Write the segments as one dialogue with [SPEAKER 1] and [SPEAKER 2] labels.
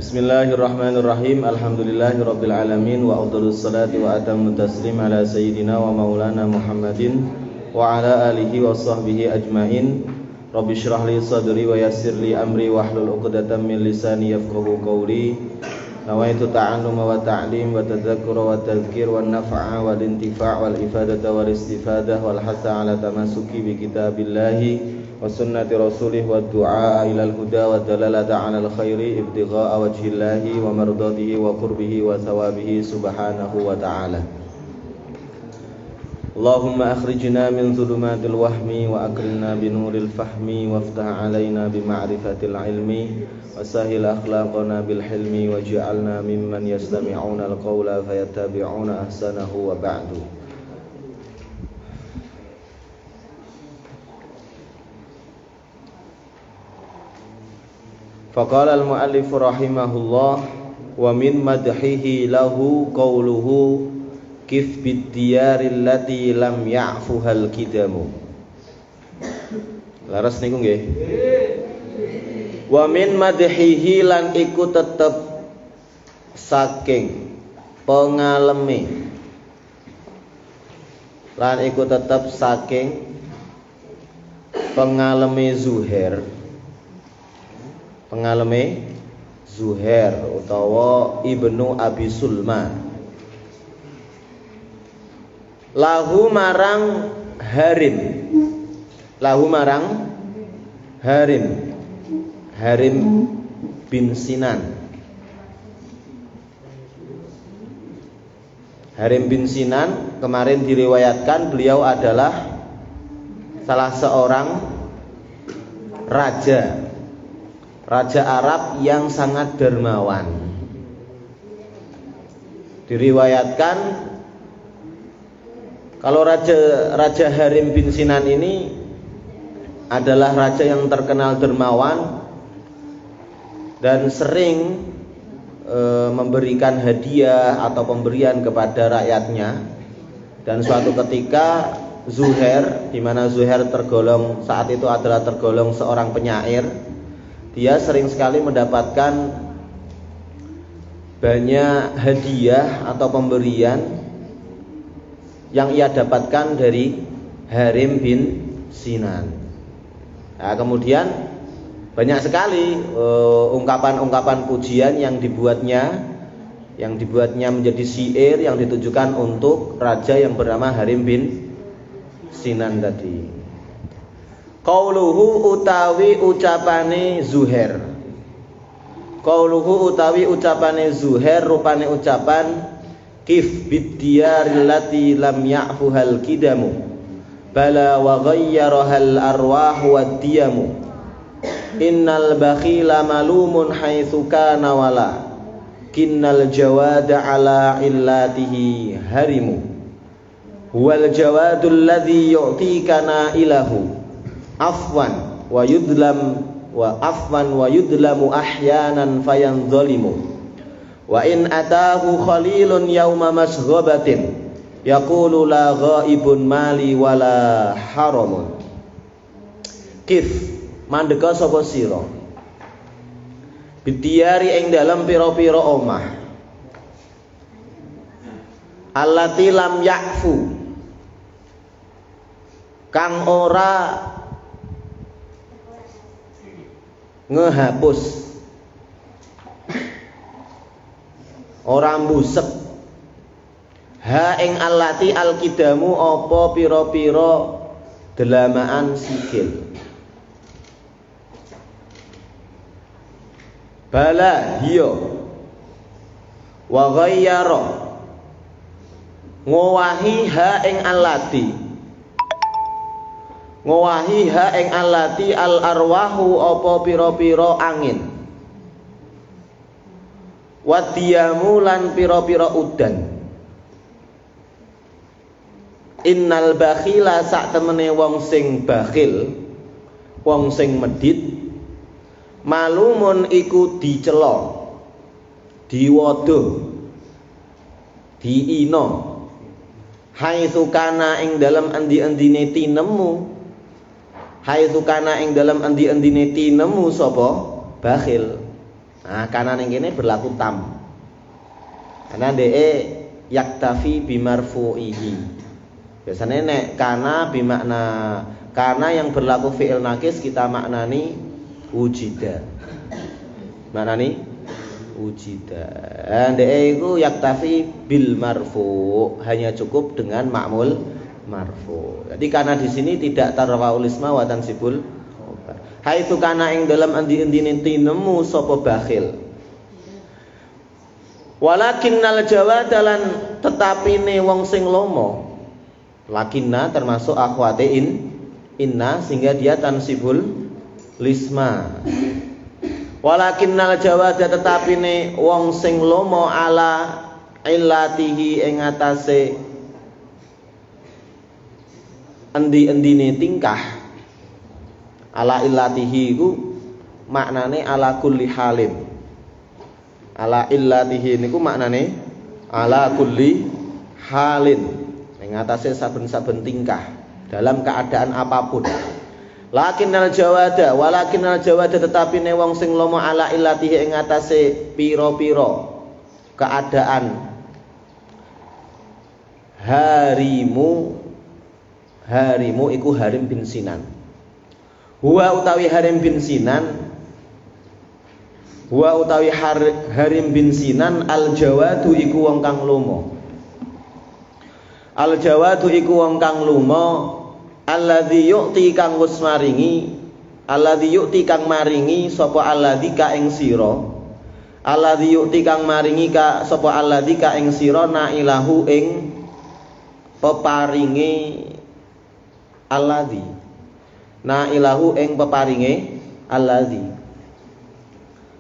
[SPEAKER 1] Bismillahirrahmanirrahim. Alhamdulillahirabbil alamin wa afdhalus salati wa atammu taslim ala sayyidina wa maulana Muhammadin wa ala alihi wa sahbihi ajmain. Rabbi shrah li sadri wa yassir li amri wahlul 'uqdatam min lisani yafqahu qawli. Nawaitu ta'alluma wa ta'lim wa tadhakkura wa tadhkir wa naf'a wal intifa' wal ifadata wal istifadah wal hasa ala tamassuki bi kitabillahi wa sunnati rasulih wa du'a ilal huda wa dalalata 'alal khairi ibtigha'a wajhillahi wa mardatihi wa qurbihi wa thawabihi subhanahu wa ta'ala. Allahumma akhrijna min dhulumatil wahmi wa akrimna binuril fahmi waftah 'alaina bima'rifatil ilmi wa sahhil akhlaqana bil hilmi waj'alna mimman yastami'una al-qawla fayattabi'una ahsanahu wa ba'du. Faqala al-mu'allif rahimahullah wa min madhihi lahu qawluhu kif bid-diyaril lati lam ya'fuhal kidamu. Laras niku nggih. Wa min madhihi lan iku tetep saking pengaleme. Lan iku tetep saking pengaleme Zuhair. Pengaleme Zuhair utawa Ibnu Abi Sulma lahu marang Harim bin Sinan. Harim bin Sinan kemarin diriwayatkan beliau adalah salah seorang raja Arab yang sangat dermawan. Diriwayatkan kalau Raja Harim bin Sinan ini adalah raja yang terkenal dermawan dan sering memberikan hadiah atau pemberian kepada rakyatnya. Dan suatu ketika Zuhair, di mana Zuhair tergolong saat itu adalah tergolong seorang penyair, dia sering sekali mendapatkan banyak hadiah atau pemberian yang ia dapatkan dari Harim bin Sinan. Nah, kemudian banyak sekali ungkapan-ungkapan pujian yang dibuatnya menjadi syair yang ditujukan untuk raja yang bernama Harim bin Sinan tadi. Qauluhu utawi ucapane Zuhair. Qauluhu utawi ucapane Zuhair rupane ucapan kif bid-diyaril lati lam ya'fuhal kidamu bala wa ghayyarahal arwahu wad-diyamu innal bakhila malumun haitsu kana wala kinnal jawada ala illatihi harimu huwal jawadul ladzi yu'tikana ilahu afwan wa yudlamu ahyanan fayanzalimu wa in atahu khalilun yauma masghabatin yaqulu la ghaibun mali wala haramun. Kif mandeka sapa sira bidiyari ing dalem pira-pira omah allati lam ya'fu kang ora ngehapus orang busek ha ing allati alkidamu apa pira-pira delamaan sikil bala hiya wa ghayyara ngowahi ha ing allati al arwahu apa pira-pira angin wadiyamu lan pira-pira udan. Innal bakhila sak temene wong sing bakhil, wong sing medhit, malumun iku dicela, diwodo, diina. Haitsu kana ing dalem endi-endine tinemu haitsu kana ing dalam endi-endine tinemu sapa bakhil. Nah, kana ning kene berlaku tam. Karena yaktafi bimarfu'ihi. Biasanya nek kana bimakna kana yang berlaku fi'il nakis kita maknani wujida. Maknani wujida. Iku yaktafi bil marfu, hanya cukup dengan ma'mul marfu. Jadi karena di sini tidak tarwaul isma wa tansibul khobar. Haitsu kana ing dalam endi-endine tinemu sapa bakhil. Walakinnal jawadalan tetapine wong sing lomo. Lakinna termasuk akhwate inna sehingga dia tansibul lisma. Walakinnal jawada tetapine wong sing lomo ala illatihi ing atase endi-endine tingkah. Ala illatihi iku maknane ala kulli halin. Ala illatihi niku maknane ala kulli halin, ing atase saben-saben tingkah dalam keadaan apapun. Lakinnal jawada, walakinnal jawada tetapi ne wong sing lomo ala illatihi ing atase pira-pira keadaan harimu iku Harim bin Sinan. Huwa utawi Harim bin Sinan Harim bin Sinan al-jawadu iku wong kang lomo. Al-jawadu iku wong kang lomo alladzi yu'ti kang wis maringi, alladzi yu'ti kang maringi sapa alladzi ka ing sira. Alladzi yu'ti kang maringi ka sapa alladzi ka ing sira nailahu ing peparinge alladzi. Nailahu ing peparinge alladzi.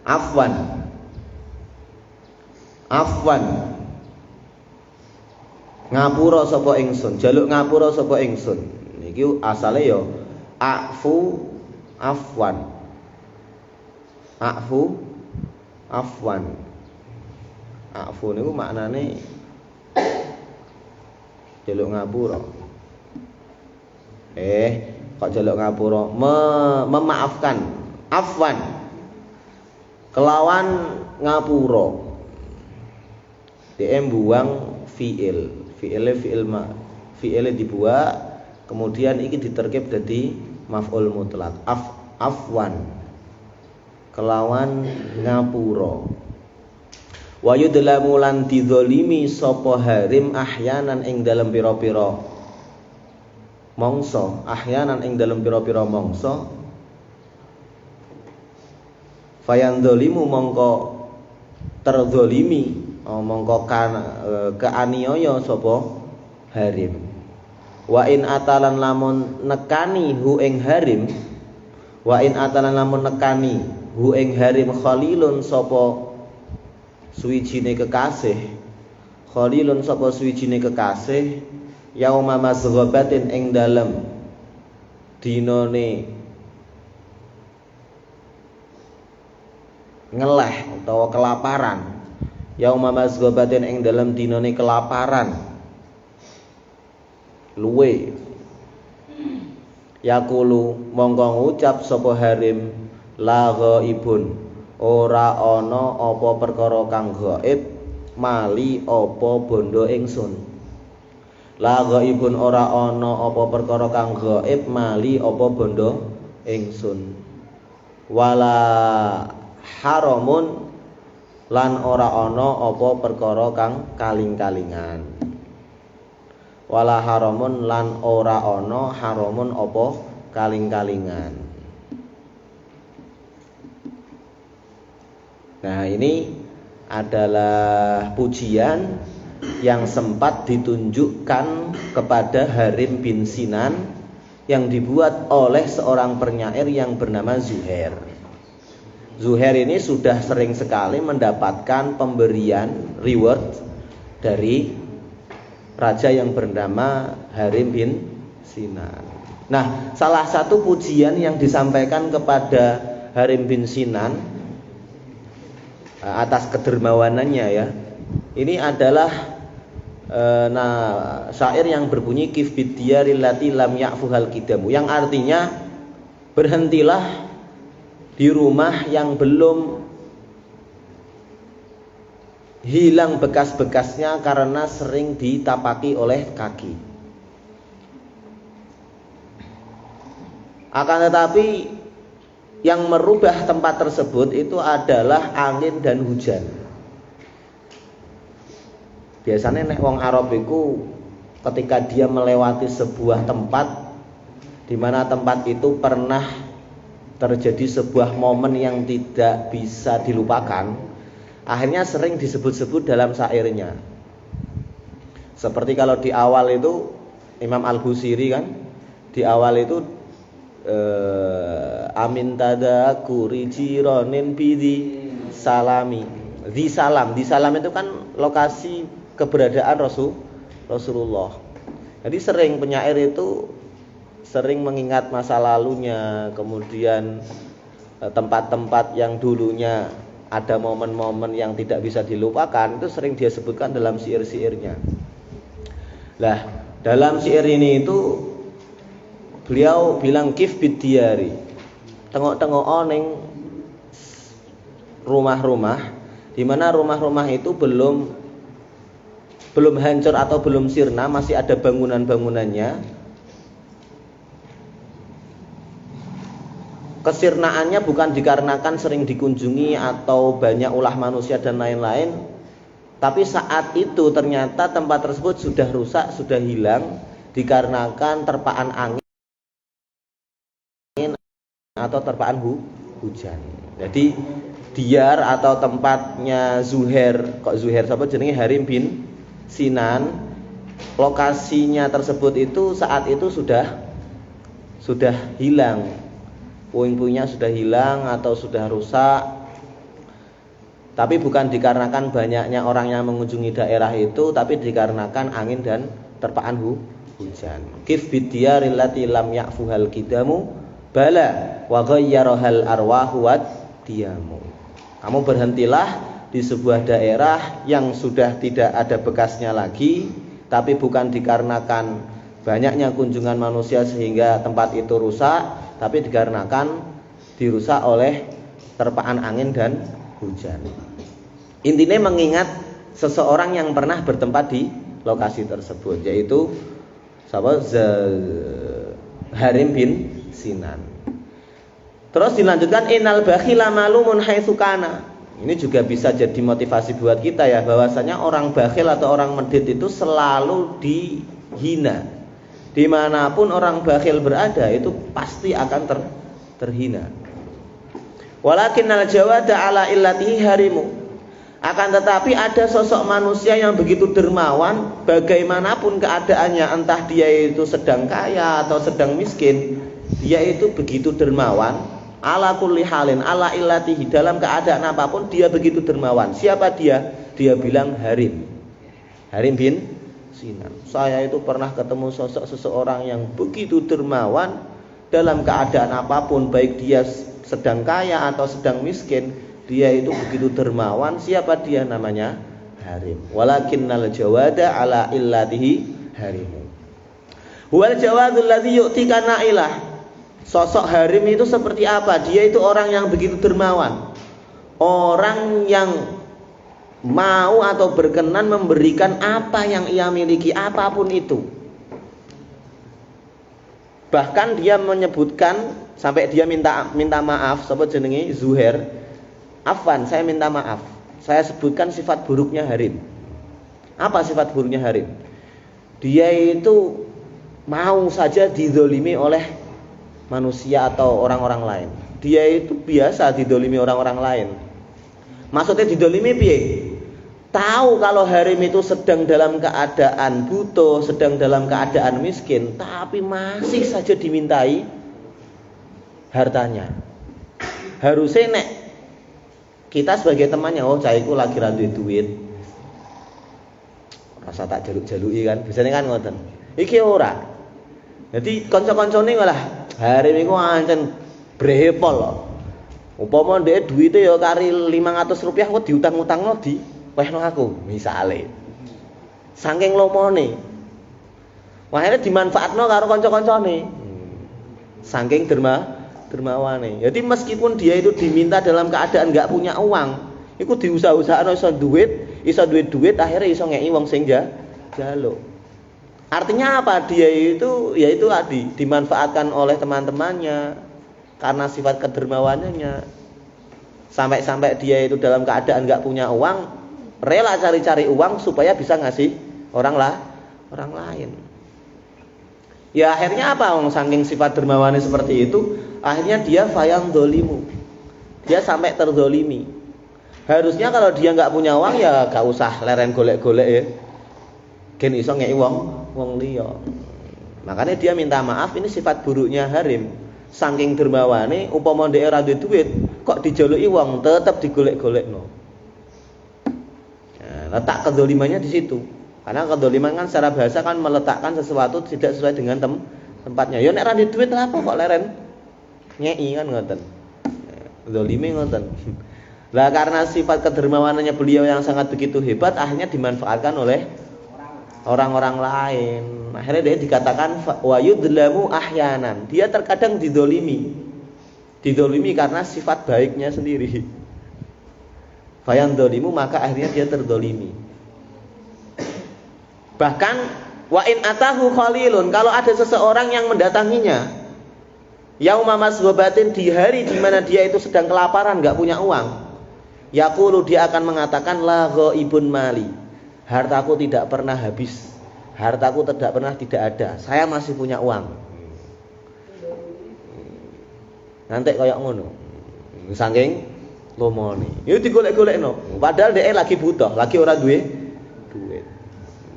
[SPEAKER 1] Afwan ngapura sapa ingsun, jaluk ngapura sapa ingsun. Niki asale ya afwan niku maknane jaluk ngapura. Kok jaluk ngapura? Memaafkan. Afwan kelawan ngapura. Dia buang fi'ile dibuat, kemudian iki diterkib dadi maf'ul mutlak. Afwan kelawan ngapura. Wa yudlamu lan didzalimi sapa harim ahyanan ing dalem pira-pira mangsa, ahyanan ing dalem pira-pira mangsa. Fayan dzalimu mongko terzalimi, mongko keaniaya sapa harim. Wa in atalan lamun nekani hu ing harim, wa in atalan lamun nekani hu ing harim khalilun sapa suwijine kekasih, khalilun sapa suwijine kekasih yauma mazghabatin ing dalem dinane ngeleh utawa kelaparan. Yauma mazghabatin ing dalem dinane kelaparan luwe. Yaqulu mongko ngucap sapa harim la ghaibun, ora ana apa perkara kang gaib mali apa bondo ingsun. La ghaibun ora ana apa perkara kang gaib mali apa bondo ingsun. Wala haramun lan ora ana apa perkara kang kaling-kalingan. Wala haramun lan ora ana haramun apa kaling-kalingan. Nah, ini adalah pujian yang sempat ditunjukkan kepada Harim bin Sinan yang dibuat oleh seorang penyair yang bernama Zuhair. Zuhair ini sudah sering sekali mendapatkan pemberian reward dari raja yang bernama Harim bin Sinan. Nah, salah satu pujian yang disampaikan kepada Harim bin Sinan atas kedermawanannya ya, ini adalah syair yang berbunyi kif bidyaril lati lam ya'fuhal kidamu, yang artinya berhentilah di rumah yang belum hilang bekas-bekasnya karena sering ditapaki oleh kaki. Akan tetapi yang merubah tempat tersebut itu adalah angin dan hujan. Biasanya nek wong Arab iku ketika dia melewati sebuah tempat di mana tempat itu pernah terjadi sebuah momen yang tidak bisa dilupakan, akhirnya sering disebut-sebut dalam syairnya. Seperti kalau di awal itu Imam Al-Busiri kan, di awal itu amin tadakuri jironin bidi salami. Di salam itu kan lokasi keberadaan Rasulullah. Jadi sering penyair itu sering mengingat masa lalunya, kemudian tempat-tempat yang dulunya ada momen-momen yang tidak bisa dilupakan, itu sering dia sebutkan dalam syair-syairnya. Lah, dalam syair ini itu beliau bilang kif bidiyari, tengok-tengok ning rumah-rumah, di mana rumah-rumah itu belum hancur atau belum sirna, masih ada bangunan-bangunannya. Kesirnaannya bukan dikarenakan sering dikunjungi atau banyak ulah manusia dan lain-lain, tapi saat itu ternyata tempat tersebut sudah rusak, sudah hilang dikarenakan terpaan angin atau terpaan hujan. Jadi diyar atau tempatnya Zuhair, kok Zuhair siapa jenenge, Harim bin Sinan, lokasinya tersebut itu saat itu sudah hilang, puing-puingnya sudah hilang atau sudah rusak. Tapi bukan dikarenakan banyaknya orang yang mengunjungi daerah itu, tapi dikarenakan angin dan terpaan hujan. Kif bidiyaril lati lam ya'fuhal kidamu bala wa ghayyarahal arwahu wad diyamu. Kamu berhentilah di sebuah daerah yang sudah tidak ada bekasnya lagi, tapi bukan dikarenakan banyaknya kunjungan manusia sehingga tempat itu rusak, tapi dikarenakan dirusak oleh terpaan angin dan hujan. Intinya mengingat seseorang yang pernah bertempat di lokasi tersebut, yaitu sahabat Harim bin Sinan. Terus dilanjutkan innal bakhila malumun haitsu kana. Ini juga bisa jadi motivasi buat kita ya, bahwasanya orang bakhil atau orang medit itu selalu dihina. Dimanapun orang bakhil berada itu pasti akan terhina. Walakinnal jawada ala illatihi harimu. Akan tetapi ada sosok manusia yang begitu dermawan, bagaimanapun keadaannya, entah dia itu sedang kaya atau sedang miskin, dia itu begitu dermawan. Ala kulli halin, ala illatihi, dalam keadaan apapun dia begitu dermawan. Siapa dia? Dia bilang Harim bin Sinan. Saya itu pernah ketemu sosok seseorang yang begitu dermawan dalam keadaan apapun, baik dia sedang kaya atau sedang miskin, dia itu begitu dermawan. Siapa dia? Namanya Harim. Walakinnal jawada ala illatihi harimu. Wal jawadul ladzi yu'tika na'ilah. Sosok Harim itu seperti apa? Dia itu orang yang begitu dermawan, orang yang mau atau berkenan memberikan apa yang ia miliki, apapun itu. Bahkan dia menyebutkan sampai dia minta maaf, sapa jenenge Zuhair. Afwan, saya minta maaf. Saya sebutkan sifat buruknya Harim. Apa sifat buruknya Harim? Dia itu mau saja dizolimi oleh manusia atau orang-orang lain. Dia itu biasa didolimi orang-orang lain. Maksudnya didolimi piye? Tahu kalau Harim itu sedang dalam keadaan butuh, sedang dalam keadaan miskin, tapi masih saja dimintai hartanya. Harusnya nek kita sebagai temannya, oh caiku lagi ra duit, rasa tak jaluk-jaluki kan, biasanya kan ngoten. Iki ora. Jadi kanca-kancane malah Harim iku ancen brepol lho. Upama dhek duwite ya kari 500 rupiah kok diutang-utangno di wehno aku misale. Saking lomone. Akhirnya dimanfaatno karo kanca-kancane. Saking dermawane. Jadi meskipun dia itu diminta dalam keadaan enggak punya uang, Iku diusaha-usahano iso duit, akhirnya iso ngeki wong sing jaluk. Artinya apa? Dia itu yaitu tadi dimanfaatkan oleh teman-temannya karena sifat kedermawanannya. Sampai dia itu dalam keadaan enggak punya uang, rela cari-cari uang supaya bisa ngasih orang lain. Ya akhirnya apa? Saking sifat dermawannya seperti itu, akhirnya dia fayang dolimu. Dia sampai terzolimi. Harusnya kalau dia nggak punya uang ya gak usah leren golek-golek ya. Gen iso ngeki wong liya. Makanya dia minta maaf, ini sifat buruknya harim. Saking dermawane upama ndek ora duwe duit, kok dijaluki wong tetep digolek-golekno. Nah, letak kedzalimannya di situ. Karena kedzaliman kan secara bahasa kan meletakkan sesuatu tidak sesuai dengan tempatnya. Ya nek ora duwe duit lha kok leren ngeki kan ngoten. Dzalime ngoten. Lah karena sifat kedermawanannya beliau yang sangat begitu hebat, akhirnya dimanfaatkan oleh orang-orang lain. Akhirnya dia dikatakan wa yudlamu ahyanan. Dia terkadang didolimi. Didolimi karena sifat baiknya sendiri. Fayan dolimu, maka akhirnya dia terdolimi. Bahkan wa in atahu khalilun, kalau ada seseorang yang mendatanginya yauma masghabatin, di hari di mana dia itu sedang kelaparan, enggak punya uang. Yaqulu, dia akan mengatakan la ghaibun mali. Hartaku tidak pernah habis. Hartaku tidak pernah tidak ada. Saya masih punya uang. Nanti kayak ngono. Saking lomone. Itu digolek-golekno. Padahal dia lagi butuh, lagi ora duwe duit.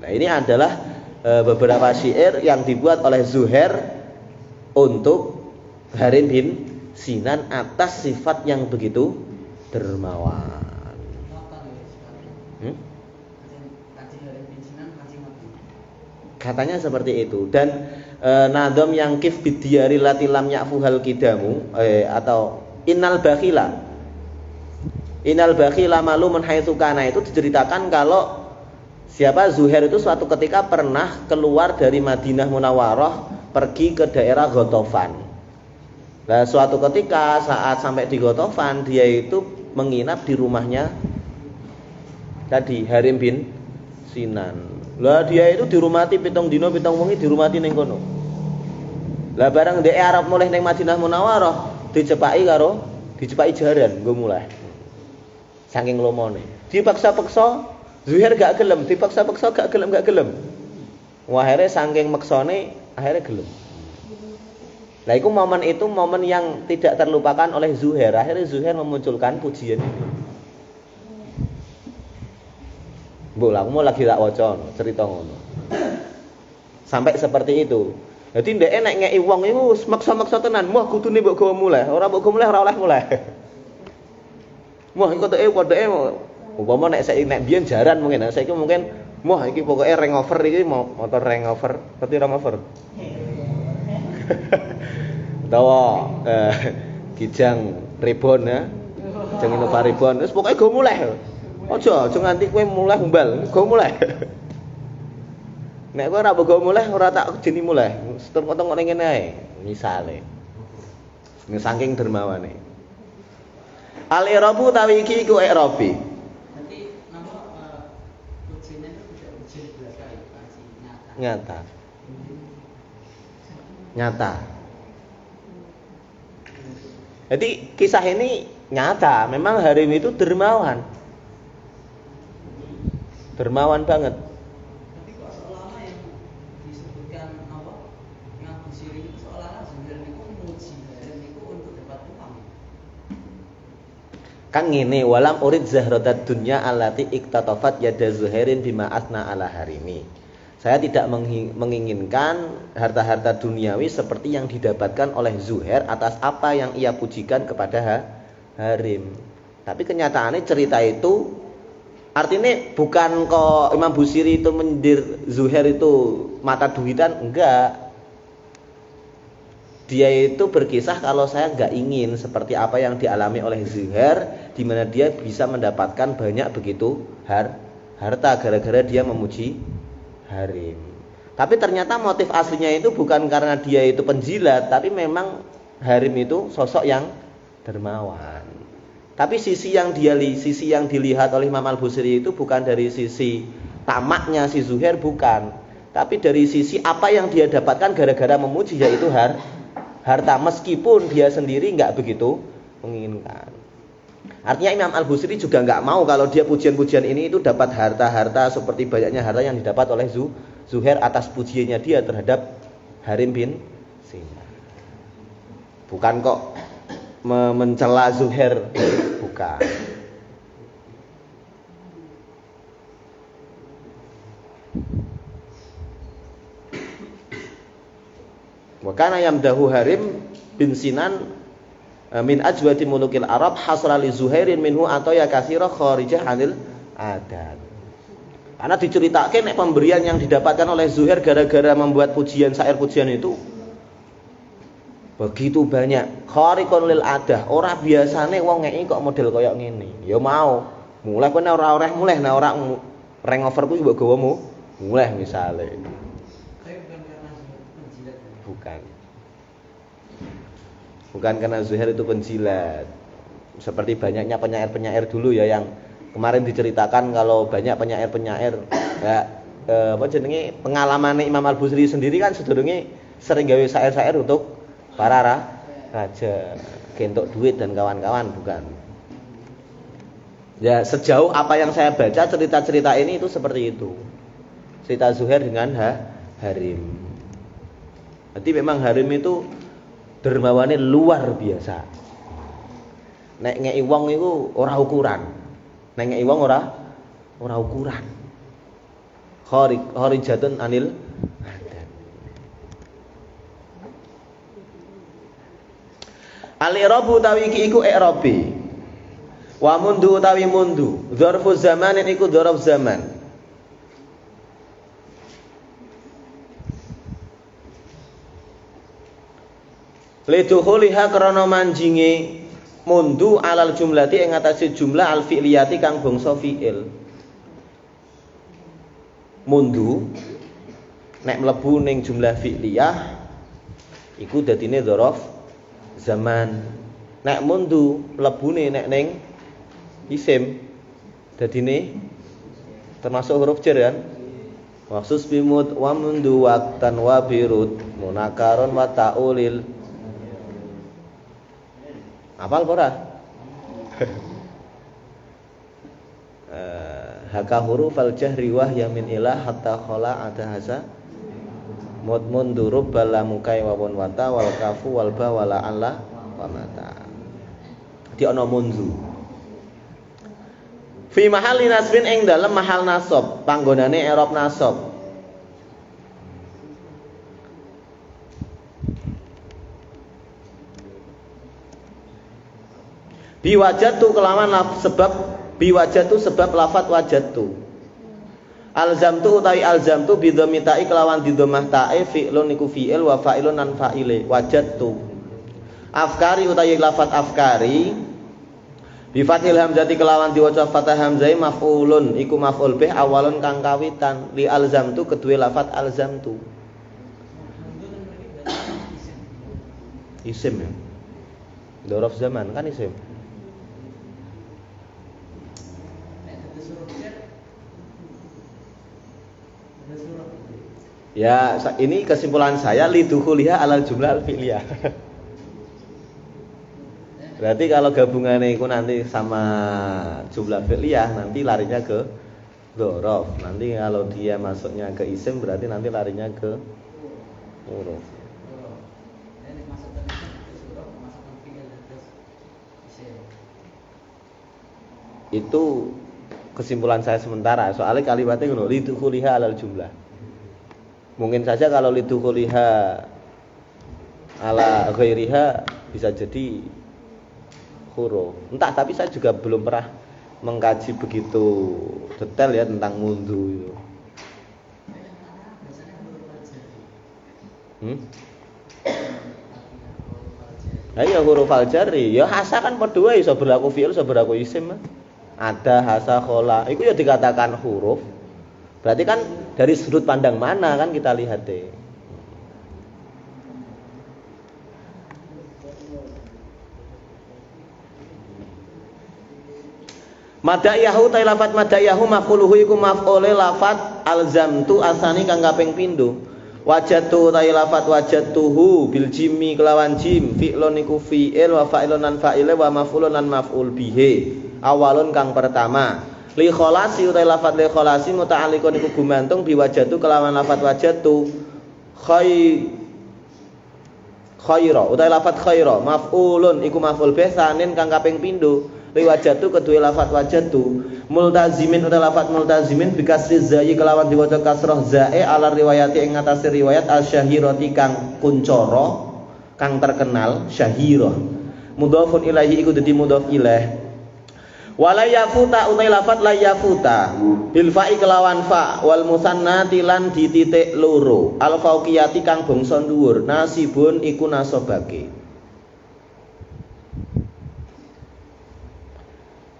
[SPEAKER 1] Nah, ini adalah beberapa syair yang dibuat oleh Zuhair untuk Harim bin Sinan atas sifat yang begitu dermawan. Katanya seperti itu. Dan nadom yang kif bidyari lati lam ya'fuhal kidamu atau innal bakhila malumun haitsu kana, itu diceritakan kalau siapa Zuhair itu suatu ketika pernah keluar dari Madinah Munawwarah pergi ke daerah Ghatafan. Nah, suatu ketika saat sampai di Ghatafan, dia itu menginap di rumahnya tadi Harim bin Sinan. Lah dia itu dirumati 7 dina 7 wengi dirumati ning kono. Lah barang dhek arep mulih ning Madinah Munawwarah dicepaki jaran nggo mulih. Saking lomone. Dipaksa-paksa Zuhair gak gelem, dipaksa-paksa gak gelem. Wah, akhirnya saking maksane akhirnya gelem. Nah, itu momen yang tidak terlupakan oleh Zuhair. Akhirnya Zuhair memunculkan pujian ini. Mbok lah, aku mau lagi tak waca cerita ngono. Sampai seperti itu. Jadi ndek nek ngeki wong iku maksa-maksa tenan. Wah, kudune mbok gawa mulih. Ora mbok gawa mulih ora oleh mulih. Wah, iku kodeke umpama nek saiki nek biyen jaran mungkin. Saiki mungkin wah iki pokoke Range Rover iki motor Range Rover. Ngerti Range Rover? Dawa Kijang Ribon ya. Kijang Innova Ribon. Wis pokoke go mulih. Aja nganti kowe mulih umbal, go mulih. Nek kowe ora go mulih ora tak jeni mulih. Setung-tung ngene ae, misale. Saking dermawane. Al-i'rabu tawi iki iku i'rabi.
[SPEAKER 2] Nanti nama ujiannya itu tidak ujian belaka ya, masih
[SPEAKER 1] nyata. Jadi kisah ini nyata, memang Harim itu dermawan banget.
[SPEAKER 2] Tapi kok seolah-olah yang disebutkan apa ngaku siri itu seolah-olah Zuhair itu memuji Harim itu untuk dapat uang.
[SPEAKER 1] Kan ngene, walam urid zahratad dunya allati iktatafat yada Zuhairin bima asna ala harimi. Saya tidak menginginkan harta-harta duniawi seperti yang didapatkan oleh Zuhair atas apa yang ia pujikan kepada Harim. Tapi kenyataannya cerita itu artinya bukan kok Imam Busiri itu mendir Zuhair itu mata duitan, enggak. Dia itu berkisah kalau saya enggak ingin seperti apa yang dialami oleh Zuhair, di mana dia bisa mendapatkan banyak begitu harta gara-gara dia memuji Harim. Tapi ternyata motif aslinya itu bukan karena dia itu penjilat, tapi memang Harim itu sosok yang dermawan. Tapi sisi yang dilihat oleh Imam Al-Busiri itu bukan dari sisi tamaknya si Zuhair, bukan. Tapi dari sisi apa yang dia dapatkan gara-gara memuji, yaitu harta, meskipun dia sendiri nggak begitu menginginkan. Artinya Imam Al-Busiri juga nggak mau kalau dia pujian-pujian ini itu dapat harta-harta seperti banyaknya harta yang didapat oleh Zuhair atas pujiannya dia terhadap Harim bin Sinan. Bukan kok mencela Zuhair, bukan. Wa kana yamdahu Harim bin Sinan min ajwati mulukil Arab hasra li Zuhairin minhu atau ya katsira kharijah anil adat. Karena diceritakan nek pemberian yang didapatkan oleh Zuhair gara-gara membuat pujian syair pujian itu begitu banyak, khariqun lil adah. Ora biasane wong ngeki kok model koyo ngene. Ya mau. Mulai kowe ora oleh mulih nek ora rangover kuwi mbok gawa mulih misale. Bukan karena Zuhair itu penjilat. Seperti banyaknya penyair-penyair dulu ya, yang kemarin diceritakan kalau banyak penyair-penyair ya, apa jenenge, pengalaman Imam Al-Busiri sendiri kan sedurunge sering gawe syair-syair untuk para raja, kentuk duit dan kawan-kawan, bukan. Ya, sejauh apa yang saya baca cerita-cerita ini itu seperti itu. Cerita Zuhair dengan Harim. Jadi memang Harim itu dermawane luar biasa. Nek ngeki wong iku ora ukuran. Nek ngeki wong ora ukuran. Kharijatun anil adat. Al-i'rabu utawi iki iku i'rabi. Wa mundu utawi mundu. Dzarfu zamanin iku dzarf zaman. Liduhuliha krana manjinge mundu alal jumlati ing atase jumlah al fi'liyati kang bangsa fi'il. Mundu nek mlebu ning jumlah fi'liyah iku dadine dzaraf zaman. Nek mundu mlebune nek ning isim dadine termasuk huruf jar kan. Maksus bimut wa mundu waqtan wa birut munakaron wa ta'ulil. Apal ora? Haka huruf al jahri wa yamin ilah hatta khala adahasa mud mundurub balamukai wa won wata wal kafu wal ba wala alla wa mata. Di ana mundu. Fi mahalli nasbin ing dalem mahal nasab, panggonane i'rab nasab. Biwajatu kelawan sebab lafat wajatu. Alzamtu utawi alzamtu bidhamita'i kelawan didhamah ta'i fi'lun iku fi'il wa fa'ilun nan fa'ile wajatu. Afkari utawi lafat afkari bi fathil hamzati kelawan diwaca fathah hamzai maf'ulun iku maf'ul bih awalun kang kawitan li alzamtu kedue lafat alzamtu. Isim ya. Dzaraf zaman kan isim. Ya, ini kesimpulan saya liduhuliha alal jumlah al-fi'liyah. Berarti kalau gabungannya itu nanti sama jumlah fi'liyah nanti larinya ke dzaraf. Nanti kalau dia masuknya ke isim berarti nanti larinya ke huruf. Itu kesimpulan saya sementara. Soalnya kalimatnya ngono liduhuliha alal jumlah. Mungkin saja kalau liduhuliha ala ghairiha bisa jadi huruf. Entah, tapi saya juga belum pernah mengkaji begitu detail ya tentang mundu itu. Nah, ya huruf al-jarri, ya hasa kan padha wae iso berlaku fi'il iso berlaku isim. Ada hasa khola, itu ya dikatakan huruf. Berarti kan dari sudut pandang mana kan kita lihat deh. Madaiyahu ta lafat madaiyahu maf'uluhu iku maf'ule lafat alzamtu asani kang kaping pindho. Wajadtu ta lafat wajadtuhu bil jimi kelawan jim fi'lun iku fi'il wa fa'ilun lan fa'ile wa maf'ulun lan maf'ul bihi. Awalun kang pertama. Li kholasi utai lafat li kholasi muta'alliqun iku gumantung biwajadtu kelawan lafat wajadtu khaira utai lafat khaira maf'ulun iku maf'ul bih sanin kang kaping pindho li wajadtu kedue lafat wajadtu multazimin utai lafat multazimin bikasri zai kelawan diwaca kasrah zae ala riwayati ing ngatasi riwayat al-syahirati kang kuncara kang terkenal syahirah mudhafun ilaihi iku dadi mudhaf ilaih wala yafuta utai lafat la yafuta bil fa'i kelawan fa wal musannati lan dititik loro al fauqiyati kang bangsa dhuwur nasibun iku nasobake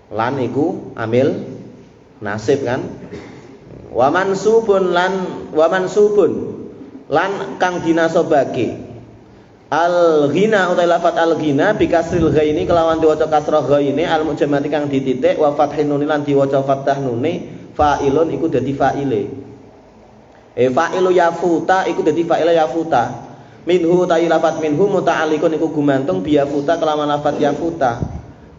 [SPEAKER 1] lan iku amil nasib kan wa mansubun lan kang dinasobake al ghina utai lafat al ghina bikasril ghaini kelawan diwaca kasrah ghaini al mujamati kang dititik wa fathin nun lan diwaca fathah nune fa'ilun iku dadi fa'ile fa'ilu yafuta iku dadi fa'ile yafuta minhu utai lafat minhu muta'alliqun iku gumantung biyafuta kelawan lafat yafuta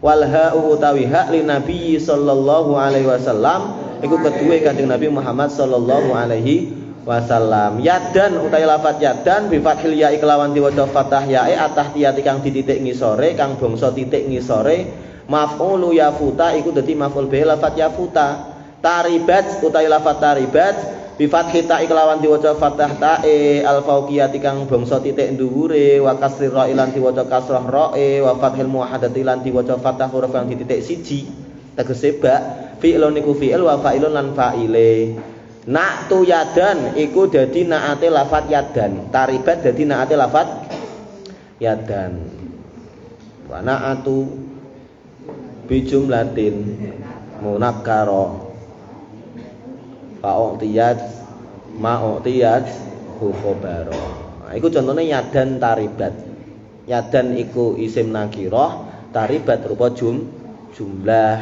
[SPEAKER 1] wal ha'u utawi hak li nabi sallallahu alaihi wasallam iku kedue kanjeng Nabi Muhammad sallallahu alaihi wasallam. Yadan utai lafat yadan bi fathil ya kelawan diwaca fathah yae atahtiyati kang dititik ngisore kang bangsa titik ngisore maf'ulu yafuta iku dadi maf'ul bih lafat yafuta. Taribat utai lafat taribat bi fathhi ta kelawan diwaca fathah tae al fauqiyati kang bangsa titik dhuwure wa kasri ra lan diwaca kasrah rae wa fathil muahadati lan diwaca fathah huruf kang dititik siji tegese ba fi'lun iku fi'il wa fa'ilun lan fa'ile. Na'tu yadan iku dadi naate lafat yadan. Taribat dadi naate lafat yadan. Wa na'atu bi jumlatin munakkara. Fa'utiyat ma'utiyat khobaro. Nah, iku contone yadan taribat. Yadan iku isim nakirah, taribat rupa jumlah.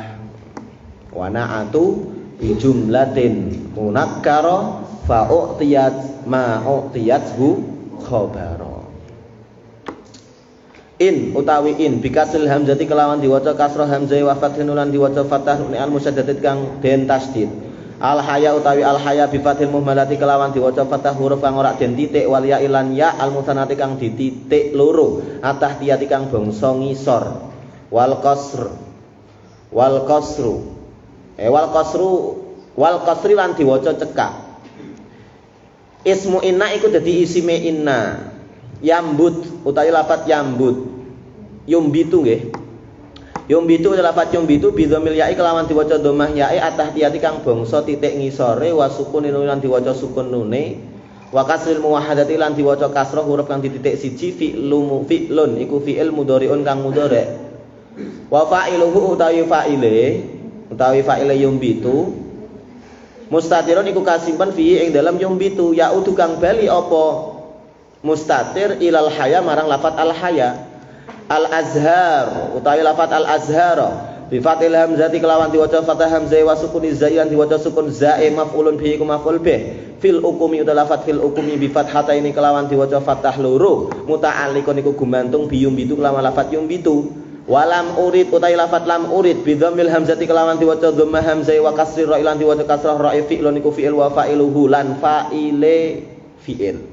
[SPEAKER 1] Wa na'atu bi jumlatin munakkara fa u'tiyat ma u'tiyathu khabara. In utawi in bikasil hamzati kelawan diwaca kasrah hamzah wa fathin lan diwaca fathah nun al musyaddadat kang den tasdid. Al haya utawi al haya bi fathil muhmalati kelawan diwaca fathah huruf kang ora den titik wal ya ilan ya al musannati kang dititik loro atahtiyati kang bangsa ngisor wal qasri lan diwaca cekak. Ismu inna iku dadi isime inna. Yambut utawi lafat yambut. Yumbitu nggih. Yumbitu adalah lafat yumbitu bi dhamil ya'i kelawan diwaca dhammah ya'i atahtiyati kang bangsa titik ngisore wa sukun lan diwaca sukun nune wa kasril muwahhadati lan diwaca kasrah huruf kang dititik siji fi'lun iku fi'il mudhari'un kang mudhari'. Wa fa'iluhu utawi fa'ile yumbitu mustatirun iku kasimpen fihi ing dalam yumbitu ya'udu kang bali apa mustatir ilal haya marang lafat al haya. Al azhar utawi lafat al azhar bi fathil hamzati kelawan diwaca fathah hamzah wa sukun zai lan diwaca sukun zae maf'ulun bihi ku maf'ul bih fil ukumi utawi lafat fil ukumi bi fathataini kelawan diwaca fathah loro muta'alliqun iku gumantung bi yumbitu kelawan lafat yumbitu. Walam urid utai lafat lam urid bi dhammil hamzati kelawan diwaca dhammah hamzah wa kasri ra lan diwaca kasrah ra fi'lun iku fi'il wa fa'iluhu lan fa'ile fi'il.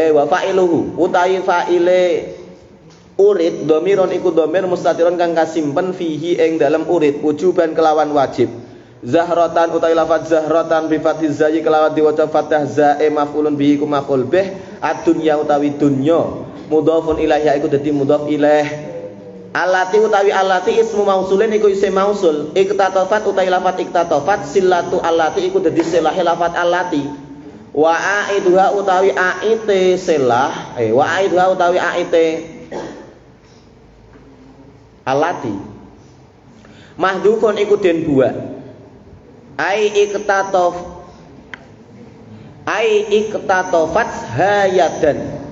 [SPEAKER 1] Wa fa'iluhu utai fa'ile urid dhamirun iku dhamir mustatirun kang kasimpen fihi ing dalem urid wujuban kelawan wajib. Zahratan utai lafat zahratan bi fathi zai kelawan diwaca fathah zae maf'ulun bihi ku maf'ul bih ad-dunya utawi dunya mudhafun ilaihi iku dadi mudhaf ilaih. Alati utawi alati ismu mausulin iku isim mausul. Iktatofat utawi lafat iktatofat silatu alati iku dadi silahe lafat alati. Wa aiduha utawi aite silah wa aiduha utawi aite alati mahdhufun iku den buah. Ai iktatofat hayadan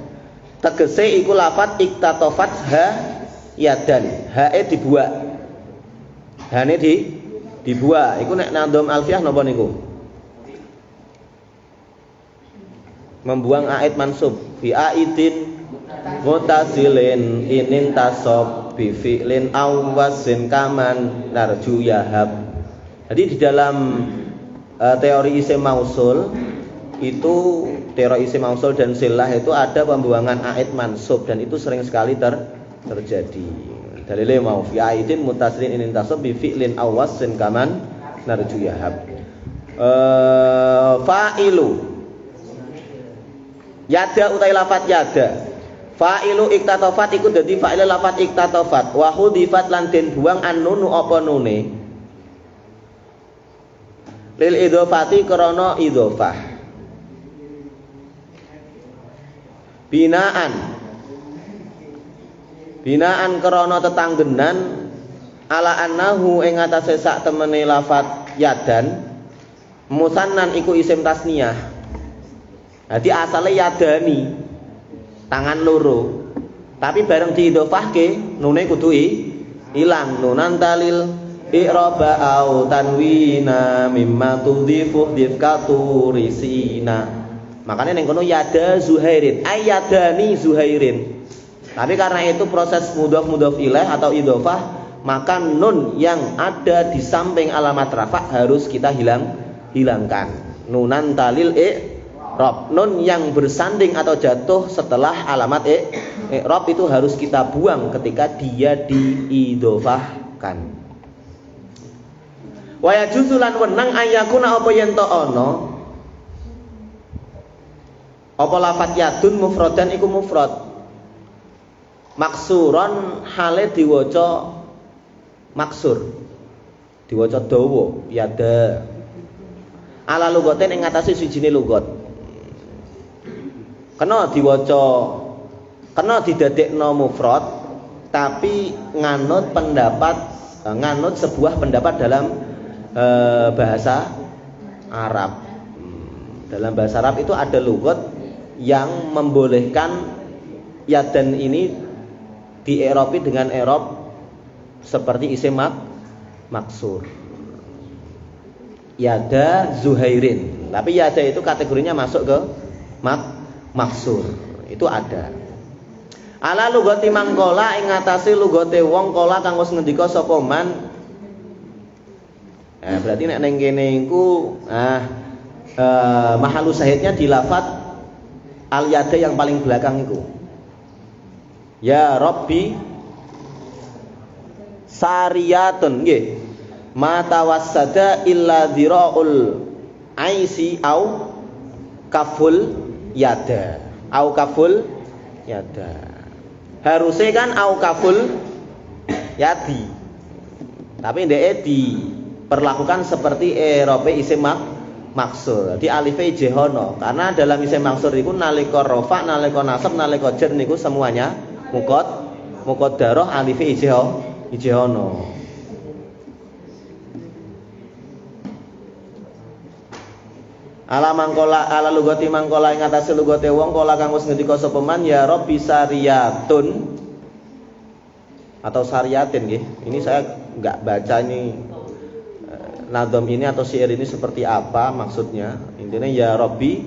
[SPEAKER 1] tegese iku lafat iktatofat ha yadan hae dibuat hane Dibuat. Iku nek nandom alfiah napa niku? Membuang ait mansub fi aidin mutasilin inin tasob bi fi'lin aw wasin kaman narju yahab. Jadi di dalam teori isim mausul itu, teori isim mausul dan silah itu ada pembuangan ait mansub dan itu sering sekali terjadi. Dalile mau fi aidin mutasilin inin tasob bi fi'lin aw wasin kaman narju yahab. Fa'ilu yada utai lafat yada. Fa'ilu iktatofat iku dadi fa'il lafat iktatofat. Wa hudifat lan den buang annunu apa nune. Lil idhofati krana idhofah. Binaan krana tetanggenan ala annahu ing atase sak temene lafat yadan musannan iku isim tasniyah. Jadi asalnya yadani tangan loro, tapi bareng diidhofahke nune kudu ilang. Nunan talil i'raba au tanwina mimma tudhifu dhifkatu risina. Makanya ning kono yada Zuhairin, ayadani Zuhairin. Tapi karena itu proses mudhof ilaih atau idhofah, maka nun yang ada di samping alamat rafa harus kita hilangkan. Nunan talil i'rab, nun yang bersanding atau jatuh setelah alamat i'rab itu harus kita buang ketika dia diidhofahkan. Wa yajuzu lan wenang ayakuna apa yen to ana apa lafat yadun mufradan iku mufrad maksuron hale diwaca maksur, diwaca dawa yada ala lugaten ing ngatasi sijine lugat. Kena diwaca, kena didadekno mufrad tapi nganut sebuah pendapat dalam bahasa Arab. Dalam bahasa Arab itu ada lugat yang membolehkan yadan ini di-i'rabi dengan i'rab seperti isim maksur. Yada Zuhairin. Tapi yada itu kategorinya masuk ke maksur. Itu ada. Ala lugati mangkola ing ngatasi lugate wong kola kang wis ngendika sapa man. Berarti nek ning kene iku mahalu syahidnya di lafat al-yada yang paling belakang itu. Ya Rabbi sariyatun nggih. Ma tawassada illa dhira'ul aisi au kaful yada. Au kaful yada. Harusnya kan au kaful yadi. Tapi ndeke diperlakukan seperti i'rabe isim maksur. Di alife jehono. Karena dalam isim maksur iku nalika rafa, nalika nasab, nalika jar niku semuanya muqaddarah alife ijehono. Ala mangkola ala lugati mangkola ing atase lugate wong kala kang wis ngendika sapa man ya Rabbi sariyatun atau sariyatin nggih. Ini saya enggak baca ini nadom ini atau syair ini seperti apa maksudnya. Intinya ya Rabbi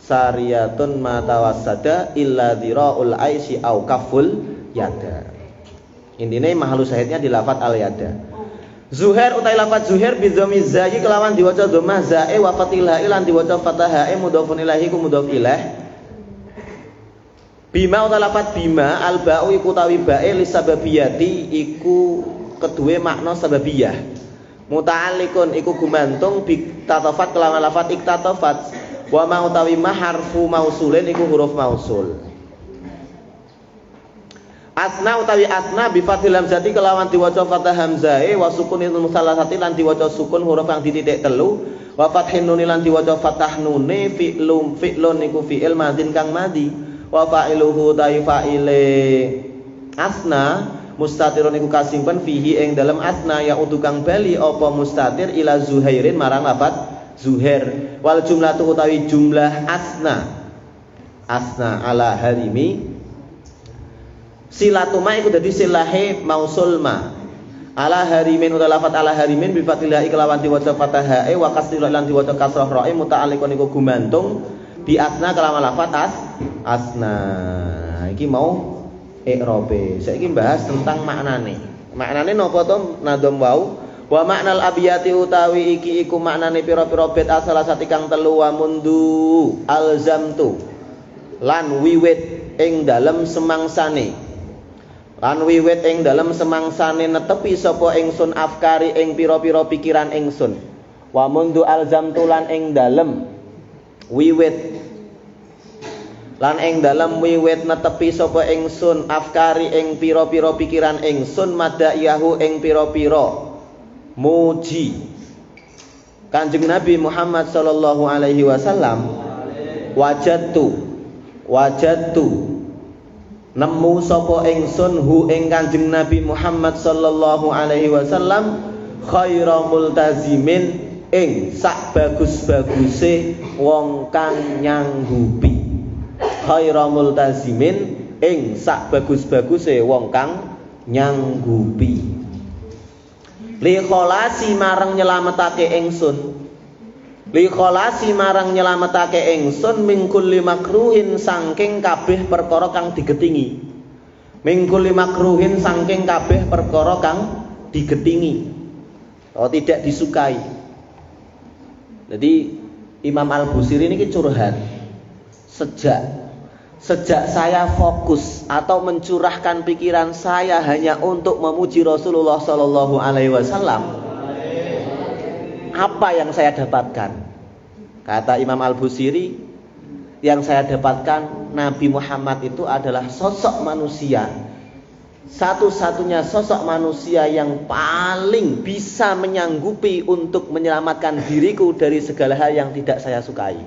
[SPEAKER 1] sariyatun ma tawassada illa dhira'ul aisi au kaful yada. Intinya mahalu syahidnya di lafaz al yada. Zuhair utai lafaz Zuhair bi dhammi zai kelawan diwaca dhammah zae wa fathilha lan diwaca fathaha mudhofun ilaihi ku mudhof ilaih. Bima utai lafaz bima al ba'u iku tawi bae li sababiyati iku kedue makna sababiyah. Muta'alliqun iku gumantung bi tatafat kelawan lafaz iktatafat wa ma utawi ma harfu mausulin iku huruf mausul. Asna utawi asna bi fathil hamzati kelawan diwaca fathah hamzae wa sukunil musallasati lan diwaca sukun huruf kang dititik telu wa fathin nun lan diwaca fathah nune fi'lun iku fi'il madzin kang madhi wa fa'iluhu ta fa'ile asna mustatirun iku kasimpen fihi ing dalem asna ya udu kang bali apa mustatir ila Zuhairin marang lafaz Zuhair wal jumlatu utawi jumlah asna ala harimi silatuma iku dadi silahe mausul ma Ala harimin utawa lafat ala harimin bi fathillah kelawan diwaca fathah hae wa kasril lan diwaca kasrah ra'i muta'alliqun iku gumantung bi asna kelawan lafat asna. Iki mau i'rabe. Saiki bahas tentang maknane. Maknane napa to nadom wau? Wa maknal abiyati utawi iki iku maknane pira-pira bait asal satikang telu wa mundu alzamtu lan wiwit ing dalem semangsane. Lan wiwit ing dalem semangsane netepi sapa ingsun afkari ing pira-pira pikiran ingsun. Wa mundu alzamtu lan ing dalem wiwit lan ing dalem wiwit netepi sapa ingsun afkari ing pira-pira pikiran ingsun madaiyahu ing pira-pira muji Kanjeng Nabi Muhammad sallallahu alaihi wasallam. Wajadtu nemu sapa ingsun hu ing Kanjeng Nabi Muhammad sallallahu alaihi wasallam khaira multazimin ing sak bagus-baguse wong kang nyanggupi. Khaira multazimin ing sak bagus-baguse wong kang nyanggupi. Li kholasi marang nyelametake ingsun. Li kholasi marang nyelametake ingsun mingkul limakruhin saking kabeh perkara kang digetingi. Mingkul limakruhin saking kabeh perkara kang digetingi atau tidak disukai. Jadi Imam Al-Busiri ini curhat. Sejak saya fokus atau mencurahkan pikiran saya hanya untuk memuji Rasulullah sallallahu alaihi wasallam, apa yang saya dapatkan? Kata Imam Al-Busiri, yang saya dapatkan Nabi Muhammad itu adalah sosok manusia, satu-satunya sosok manusia yang paling bisa menyanggupi untuk menyelamatkan diriku dari segala hal yang tidak saya sukai.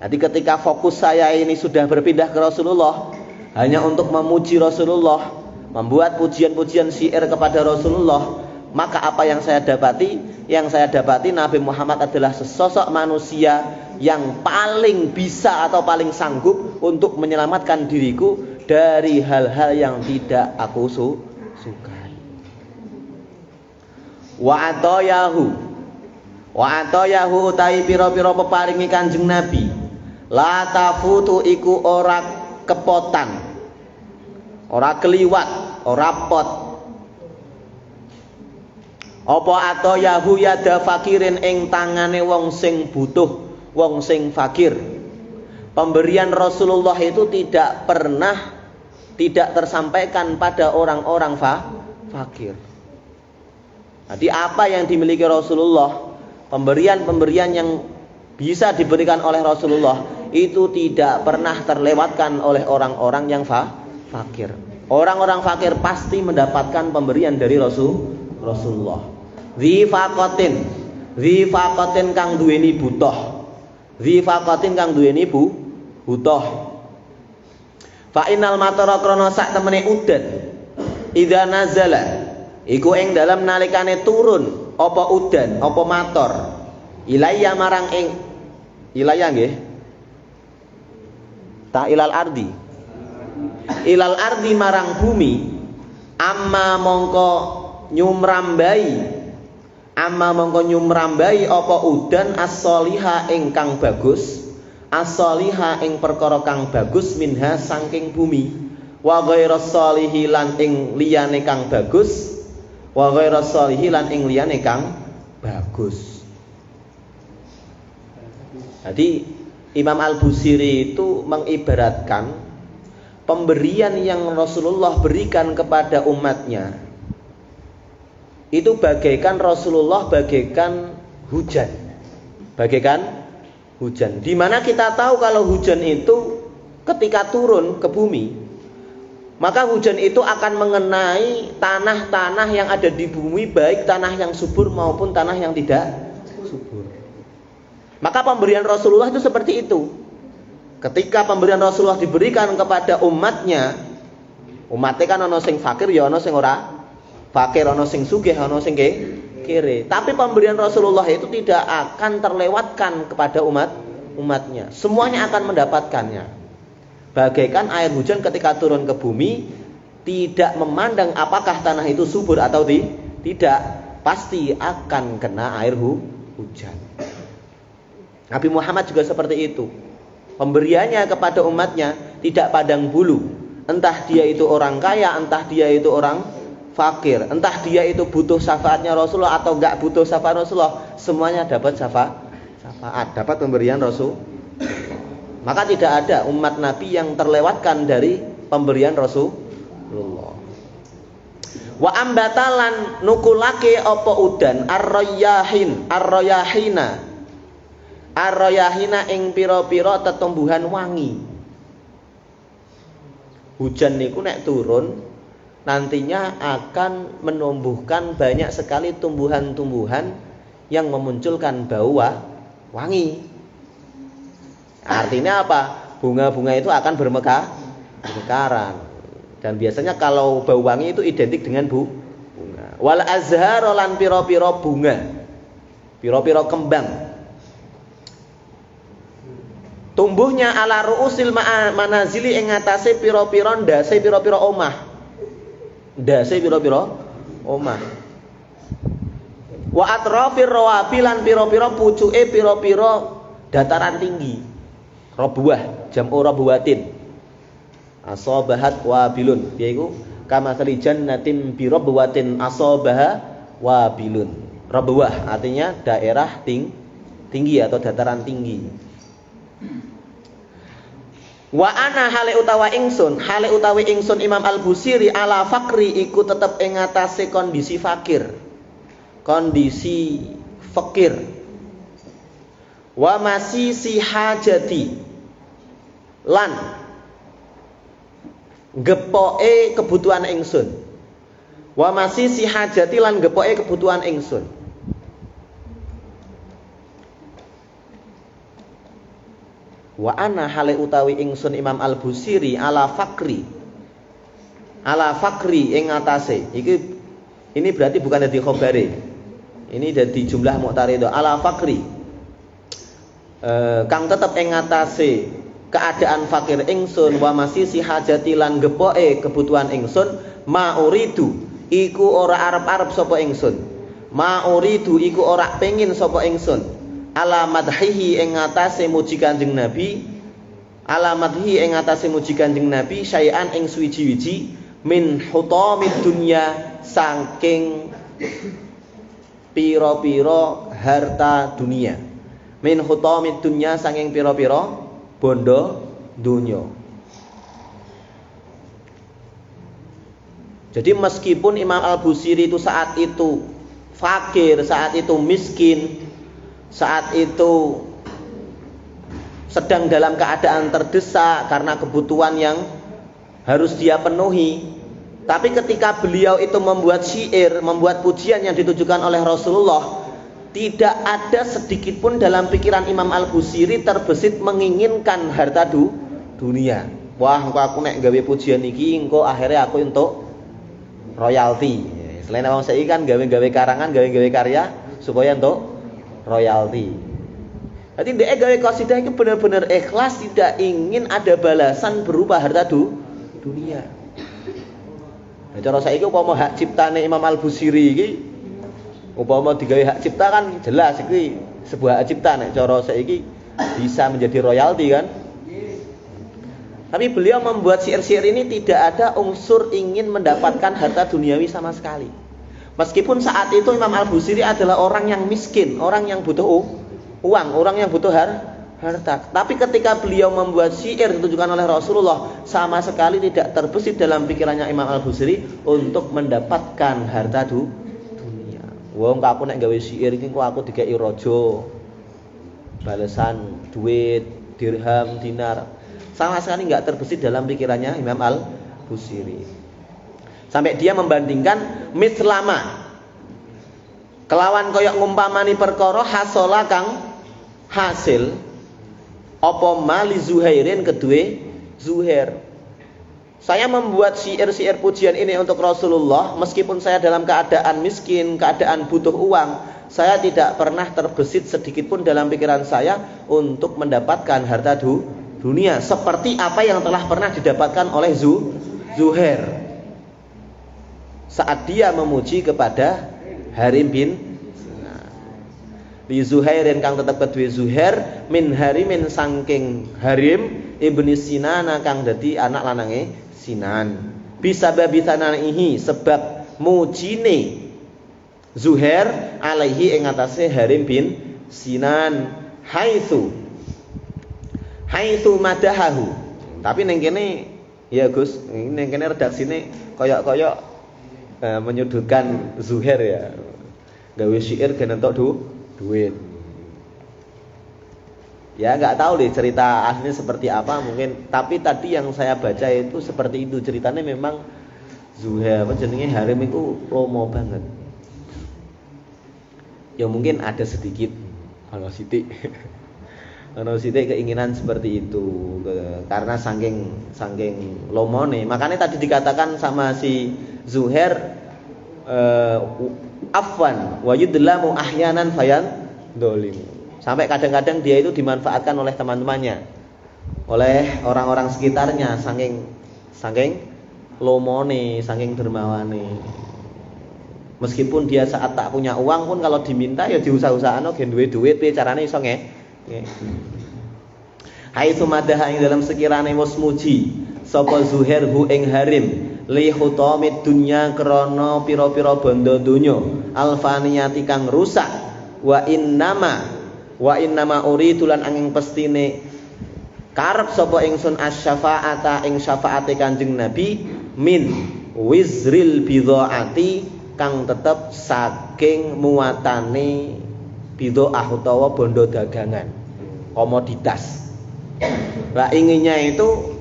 [SPEAKER 1] Jadi ketika fokus saya ini sudah berpindah ke Rasulullah, hanya untuk memuji Rasulullah, membuat pujian-pujian syair kepada Rasulullah, maka apa yang saya dapati? Yang saya dapati Nabi Muhammad adalah sesosok manusia yang paling bisa atau paling sanggup untuk menyelamatkan diriku dari hal-hal yang tidak aku sukai. Wa atayahu utai pira-pira peparingi Kanjeng Nabi. La tafutu iku ora kepotan, ora keliwat, ora pot. Apa atayahu yada fakirin ing tangane wong sing butuh, wong sing fakir. Pemberian Rasulullah itu tidak pernah tidak tersampaikan pada orang-orang fakir. Jadi apa yang dimiliki Rasulullah, pemberian-pemberian yang bisa diberikan oleh Rasulullah itu tidak pernah terlewatkan oleh orang-orang yang fakir. Orang-orang fakir pasti mendapatkan pemberian dari Rasulullah. Dzifaqatin kang duweni butuh. Dzifaqatin kang duweni butuh. Fa innal matara krana sak temene udan idza nazala iku ing dalam nalikane turun apa udan apa mator ilayya marang ing ilayya nggih ta ilal ardi marang bumi amma mongko nyumrambai apa udan as-soliha ingkang bagus, as-soliha ing perkara kang bagus minha saking bumi, wa ghairas solihi lan ing liyane kang bagus, wa ghairas solihi lan ing liyane kang bagus. Jadi Imam Al-Busiri itu mengibaratkan pemberian yang Rasulullah berikan kepada umatnya itu bagaikan Rasulullah bagaikan hujan. Di mana kita tahu kalau hujan itu ketika turun ke bumi, maka hujan itu akan mengenai tanah-tanah yang ada di bumi, baik tanah yang subur maupun tanah yang tidak subur. Maka pemberian Rasulullah itu seperti itu. Ketika pemberian Rasulullah diberikan kepada umatnya kan ana sing fakir ya ana sing ora fakir, ana sing sugih, ana sing kere. Tapi pemberian Rasulullah itu tidak akan terlewatkan kepada umatnya. Semuanya akan mendapatkannya. Bagaikan air hujan ketika turun ke bumi,
[SPEAKER 3] tidak memandang apakah tanah itu subur atau tidak, pasti akan kena air hujan. Nabi Muhammad juga seperti itu. Pemberiannya kepada umatnya tidak pandang bulu. Entah dia itu orang kaya, entah dia itu orang fakir, entah dia itu butuh syafaatnya Rasulullah atau enggak butuh syafaat Rasulullah, semuanya dapat syafaat, dapat pemberian Rasul. Maka tidak ada umat Nabi yang terlewatkan dari pemberian Rasulullah. Wa ambatalan nukulake apa udan arroyahina ing pira-pira tetumbuhan wangi. Hujan niku nek turun nantinya akan menumbuhkan banyak sekali tumbuhan-tumbuhan yang memunculkan bau wangi. Artinya apa? Bunga-bunga itu akan bermekaran. Dan biasanya kalau bau wangi itu identik dengan bunga. Wal azhar lan pira-pira bunga, pira-pira kembang. Tumbuhnya ala ruusil manazili ing atase pira-pira ndase pira-pira omah. Ndase pira-pira omah. Wa atrafir rawabi lan pira-pira pucuke pira-pira dataran tinggi. Rabuah jam'u rabuwatin. Asabahat wabilun, yaitu kama jannatin bi rabwatin asabaha wabilun. Rabuah artinya daerah tinggi atau dataran tinggi. Wa ana hale utawi ingsun Imam Al-Busiri ala fakri iku tetep ing atase kondisi fakir. Kondisi fakir. Wa masih si hajati lan gepoke kebutuhan ingsun. Wa masih si hajati lan gepoke kebutuhan ingsun. Wa ana hale utawi ingsun Imam Al-Busiri ala fakri ing atase. Ini berarti bukan dari khobare. Ini dari jumlah mu'taridho ala fakri. Kang tetep ing atase keadaan fakir ingsun wa masih si hajati lan gepoke kebutuhan ingsun ma uridu iku ora arep-arep sapa ingsun ma uridu iku ora pengin sapa ingsun ala madhihi ing atase muji Kanjeng Nabi syai'an ing suwiji-wiji min hutamid dunya saking pira-pira harta dunia. Min hutamid dunya saking pira-pira bondo dunya. Jadi meskipun Imam Al-Busiri itu saat itu fakir, saat itu miskin, saat itu sedang dalam keadaan terdesak karena kebutuhan yang harus dia penuhi, tapi ketika beliau itu membuat syair, membuat pujian yang ditujukan oleh Rasulullah, tidak ada sedikit pun dalam pikiran Imam Al-Busiri terbesit menginginkan harta dunia. Wah, engko aku nek gawe pujian iki engko akhirnya aku untuk royalti. Selain wong saiki kan gawe-gawe karangan, gawe-gawe karya supaya untuk royalti. Jadi dia gawe qasidah itu benar-benar ikhlas, tidak ingin ada balasan berupa harta dunia. Nah, cara saiki upama hak ciptane Imam Al-Busiri iki upama digawe hak cipta kan jelas iki sebuah hak cipta, nek cara saiki bisa menjadi royalti kan. Tapi beliau membuat syair-syair ini tidak ada unsur ingin mendapatkan harta duniawi sama sekali. Meskipun saat itu Imam Al-Busiri adalah orang yang miskin, orang yang butuh uang, orang yang butuh harta. Tapi ketika beliau membuat syair ditujukan oleh Rasulullah, sama sekali tidak terbesit dalam pikirannya Imam Al-Busiri untuk mendapatkan harta dunia. Wong aku nek gawe syair iki kok aku dikeki raja, balasan duit, dirham, dinar. Sama sekali enggak terbesit dalam pikirannya Imam Al-Busiri. Sampai dia membandingkan mislama kelawan koyok ngumpamani perkara hasola kang hasil apa mali Zuhairin kedue Zuhair. Saya membuat syair-syair pujian ini untuk Rasulullah meskipun saya dalam keadaan miskin, keadaan butuh uang. Saya tidak pernah terbesit sedikit pun dalam pikiran saya untuk mendapatkan harta dunia seperti apa yang telah pernah didapatkan oleh Zuhair. saat dia memuji kepada Harim bin Sinan. Li Zuhairin kang tetep kedue Zuhair min Harimin saking Harim ibni Sinan kang dadi anak lanange Sinan. Bisa babi tananihi sebab mujine Zuhair alaihi ing atase Harim bin Sinan haitsu madahahu. Tapi ning kene ya Gus, ning kene redaksine koyok-koyok menyudutkan Zuhair ya. Gawe syair gen entuk duit. Ya nggak tahu deh cerita aslinya seperti apa mungkin, tapi tadi yang saya baca itu seperti itu ceritanya. Memang Zuhair apa jenenge Harim itu lomo banget. Ya mungkin ada sedikit kalau sitik keinginan seperti itu karena saking lomone. Makanya tadi dikatakan sama si Zuhair afwan wa yudlamu ahyanan fayan dolim. Sampai kadang-kadang dia itu dimanfaatkan oleh teman-temannya, oleh orang-orang sekitarnya, saking lomone, saking dermawane. Meskipun dia saat tak punya uang pun kalau diminta ya diusah-usahano gen duwe-duit piye carane iso haitsu madaha ing dalam sekirane wis muji sapa Zuhair hu ing Harim li hutamid dunya krana pira-pira bondo donya alfaniyati kang rusak wa innama uridu lan angin pestine karep sapa ingsun asy-syafa'ata ing syafaate Kanjeng Nabi min wizril bidhaati kang tetep saking muatane bidhaah utawa bondo dagangan, komoditas. Lah inginnya itu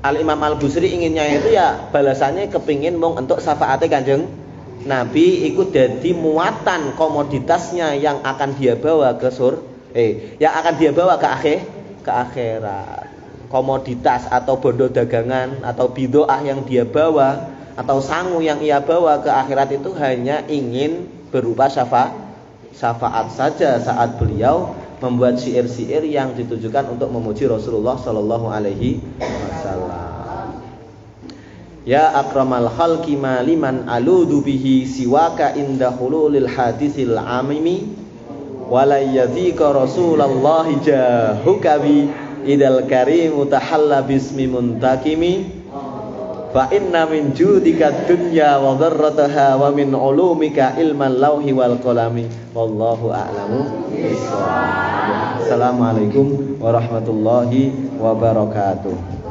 [SPEAKER 3] Al-Imam Al-Busiri inginnya itu ya balasannya kepingin mung entuk syafaate Kanjeng Nabi ikut dadi muatan komoditasnya yang akan dia bawa ke yang akan dia bawa ke akhirat. Komoditas atau bondo dagangan atau bidhaah yang dia bawa atau sangu yang ia bawa ke akhirat itu hanya ingin berupa syafaat saja saat beliau membuat syair-syair yang ditujukan untuk memuji Rasulullah sallallahu alaihi wasallam. Ya akramal khalqi maliman aludu bihi siwaka inda hululil hadisil amimi walayyadhika Rasulullah jahuka bi idal karim tahalla bismi muntakimi fa inna min judika dunya wa dharrataha wa min ulumika ilman lauhi wal qalami wallahu a'lamu bissawab. Assalamualaikum warahmatullahi wabarakatuh.